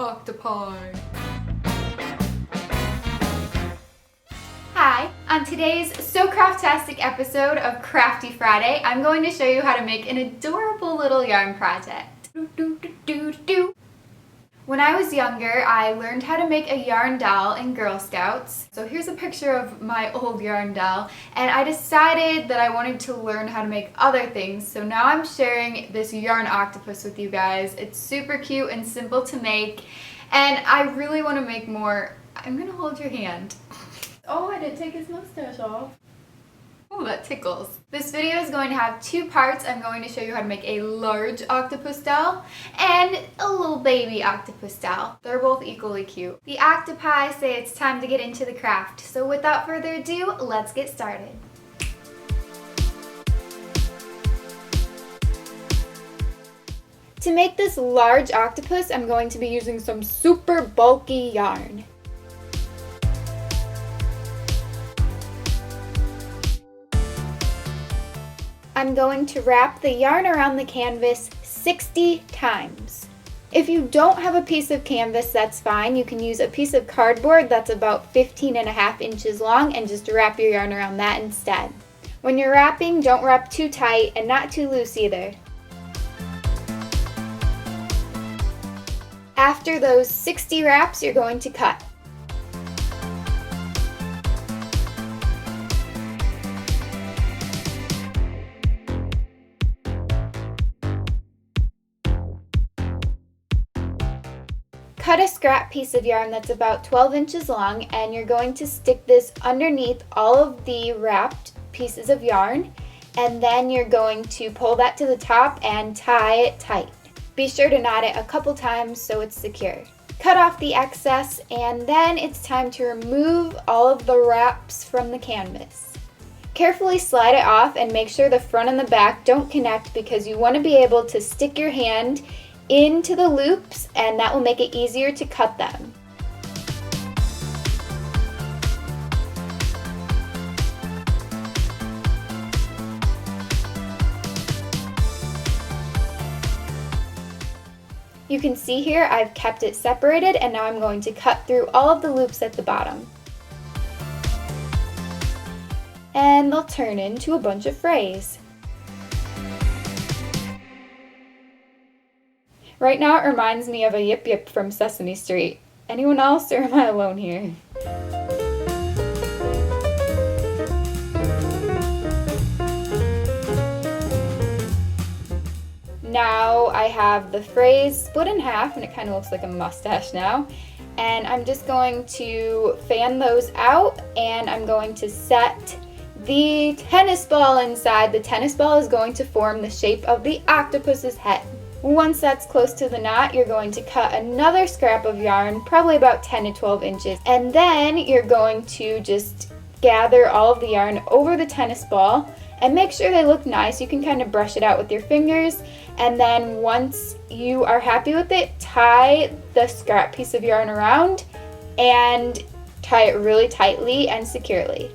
octopi. Hi, on today's SoCraftastic episode of Crafty Friday, I'm going to show you how to make an adorable little yarn project. When I was younger, I learned how to make a yarn doll in Girl Scouts. So here's a picture of my old yarn doll, and I decided that I wanted to learn how to make other things, so now I'm sharing this yarn octopus with you guys. It's super cute and simple to make, and I really want to make more. I'm gonna hold your hand. Oh, I didn't take his mustache off. Oh, that tickles. This video is going to have two parts. I'm going to show you how to make a large octopus doll and a little baby octopus doll. They're both equally cute. The octopi say it's time to get into the craft. So without further ado, let's get started. To make this large octopus, I'm going to be using some super bulky yarn. I'm going to wrap the yarn around the canvas 60 times. If you don't have a piece of canvas, that's fine. You can use a piece of cardboard that's about 15.5 inches long and just wrap your yarn around that instead. When you're wrapping, don't wrap too tight and not too loose either. After those 60 wraps, you're going to cut. Cut a scrap piece of yarn that's about 12 inches long, and you're going to stick this underneath all of the wrapped pieces of yarn, and then you're going to pull that to the top and tie it tight. Be sure to knot it a couple times so it's secure. Cut off the excess, and then it's time to remove all of the wraps from the canvas. Carefully slide it off and make sure the front and the back don't connect, because you want to be able to stick your hand into the loops, and that will make it easier to cut them. You can see here I've kept it separated, and now I'm going to cut through all of the loops at the bottom. And they'll turn into a bunch of frays. Right now it reminds me of a Yip Yip from Sesame Street. Anyone else, or am I alone here? Now I have the frays split in half, and it kind of looks like a mustache now. And I'm just going to fan those out, and I'm going to set the tennis ball inside. The tennis ball is going to form the shape of the octopus's head. Once that's close to the knot, you're going to cut another scrap of yarn, probably about 10 to 12 inches. And then you're going to just gather all of the yarn over the tennis ball and make sure they look nice. You can kind of brush it out with your fingers. And then once you are happy with it, tie the scrap piece of yarn around and tie it really tightly and securely.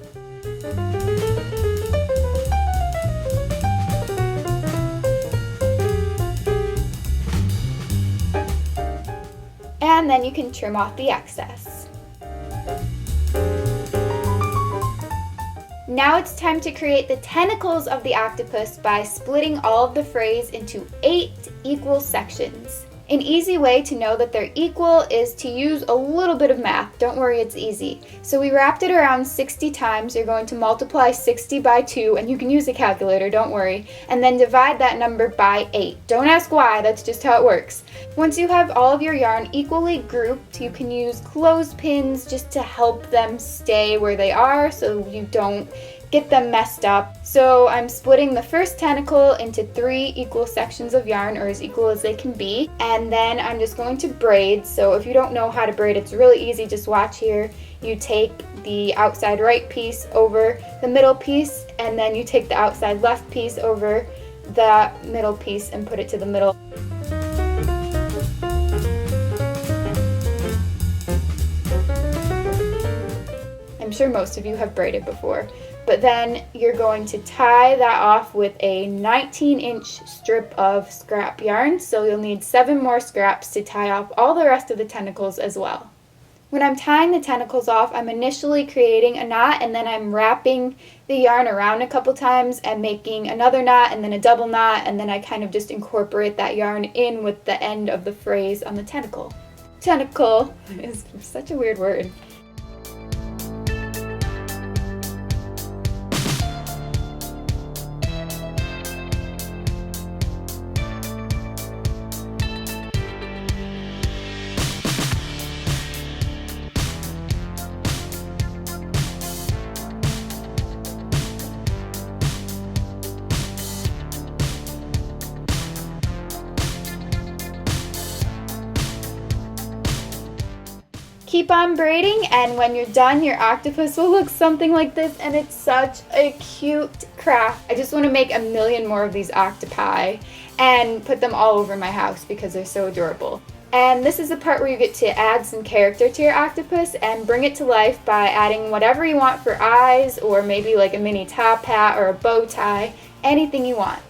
And then you can trim off the excess. Now it's time to create the tentacles of the octopus by splitting all of the frays into 8 equal sections. An easy way to know that they're equal is to use a little bit of math. Don't worry, it's easy. So we wrapped it around 60 times. You're going to multiply 60 by 2, and you can use a calculator, don't worry, and then divide that number by 8. Don't ask why, that's just how it works. Once you have all of your yarn equally grouped, you can use clothespins just to help them stay where they are so you don't get them messed up. So I'm splitting the first tentacle into 3 equal sections of yarn, or as equal as they can be, and then I'm just going to braid. So if you don't know how to braid, it's really easy, just watch here. You take the outside right piece over the middle piece, and then you take the outside left piece over the middle piece and put it to the middle. I'm sure most of you have braided before. but then you're going to tie that off with a 19-inch strip of scrap yarn, so you'll need 7 more scraps to tie off all the rest of the tentacles as well. When I'm tying the tentacles off, I'm initially creating a knot, and then I'm wrapping the yarn around a couple times and making another knot and then a double knot, and then I kind of just incorporate that yarn in with the end of the phrase on the tentacle. Tentacle is such a weird word. Keep on braiding, and when you're done, your octopus will look something like this, and it's such a cute craft. I just want to make a million more of these octopi and put them all over my house because they're so adorable. And this is the part where you get to add some character to your octopus and bring it to life by adding whatever you want for eyes, or maybe like a mini top hat or a bow tie, anything you want.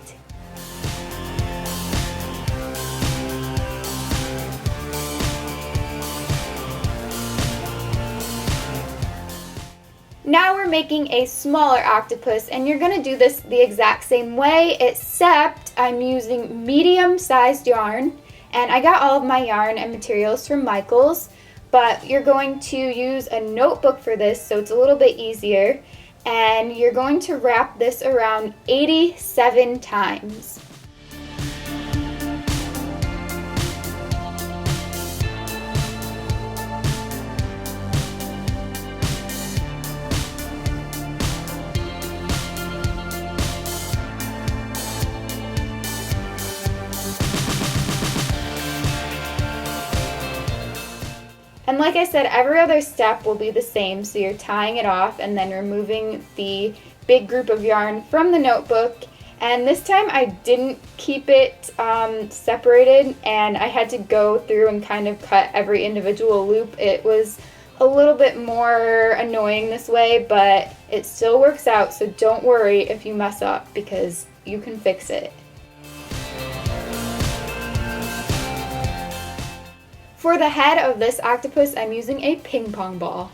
Now we're making a smaller octopus, and you're going to do this the exact same way, except I'm using medium-sized yarn, and I got all of my yarn and materials from Michael's, but you're going to use a notebook for this so it's a little bit easier, and you're going to wrap this around 87 times. And like I said, every other step will be the same, so you're tying it off and then removing the big group of yarn from the notebook. And this time I didn't keep it separated, and I had to go through and kind of cut every individual loop. It was a little bit more annoying this way, but it still works out, so don't worry if you mess up because you can fix it. For the head of this octopus, I'm using a ping pong ball.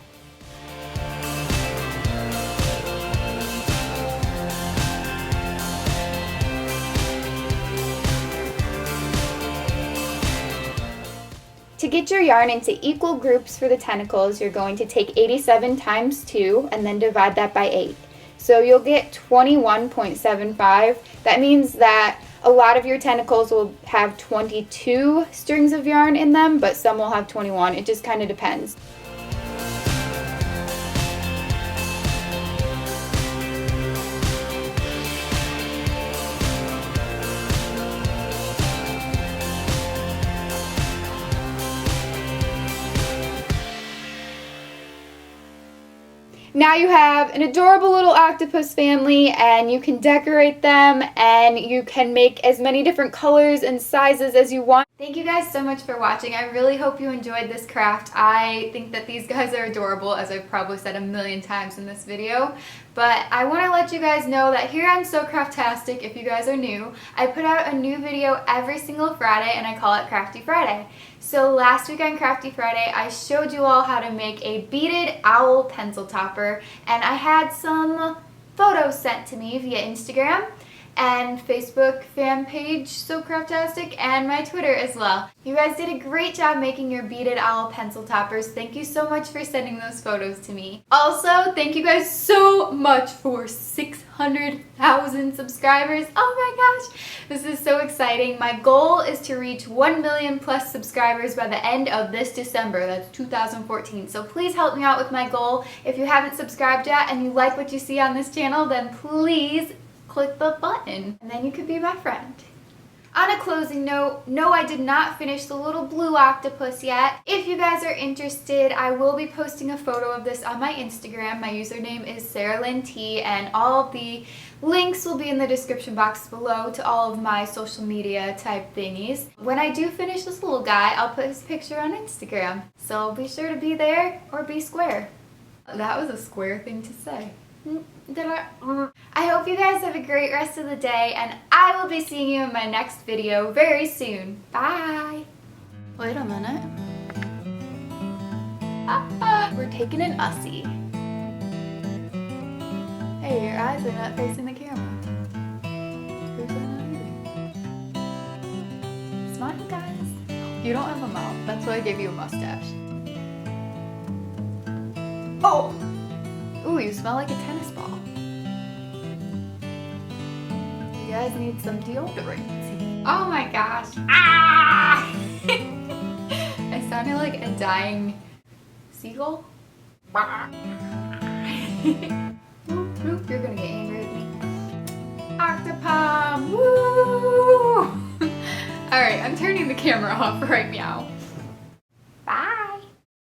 To get your yarn into equal groups for the tentacles, you're going to take 87 times 2 and then divide that by 8. So you'll get 21.75. That means that a lot of your tentacles will have 22 strings of yarn in them, but some will have 21. It just kind of depends. Now you have an adorable little octopus family, and you can decorate them, and you can make as many different colors and sizes as you want. Thank you guys so much for watching. I really hope you enjoyed this craft. I think that these guys are adorable, as I've probably said a million times in this video. But I want to let you guys know that here on SoCraftastic, if you guys are new, I put out a new video every single Friday, and I call it Crafty Friday. So last week on Crafty Friday, I showed you all how to make a beaded owl pencil topper, and I had some photos sent to me via Instagram and Facebook fan page SoCraftastic, and my Twitter as well. You guys did a great job making your beaded owl pencil toppers. Thank you so much for sending those photos to me. Also, thank you guys so much for 600,000 subscribers. Oh my gosh, this is so exciting. My goal is to reach 1 million plus subscribers by the end of this December. That's 2014. So please help me out with my goal. If you haven't subscribed yet and you like what you see on this channel, then please click the button, and then you could be my friend. On a closing note, no, I did not finish the little blue octopus yet. If you guys are interested, I will be posting a photo of this on my Instagram. My username is SarahLynT, and all of the links will be in the description box below to all of my social media type thingies. When I do finish this little guy, I'll put his picture on Instagram. So be sure to be there or be square. That was a square thing to say. I hope you guys have a great rest of the day, and I will be seeing you in my next video very soon. Bye! Wait a minute. We're taking an Ussie. Hey, your eyes are not facing the camera. Yours are not either. Smile, guys. You don't have a mouth. That's why I gave you a mustache. Oh! Ooh, you smell like a tennis ball. You guys need some deodorant. Oh my gosh. Ah! I sounded like a dying seagull. Bloop, you're gonna get angry with me. Octopus! Woo! Alright, I'm turning the camera off right now.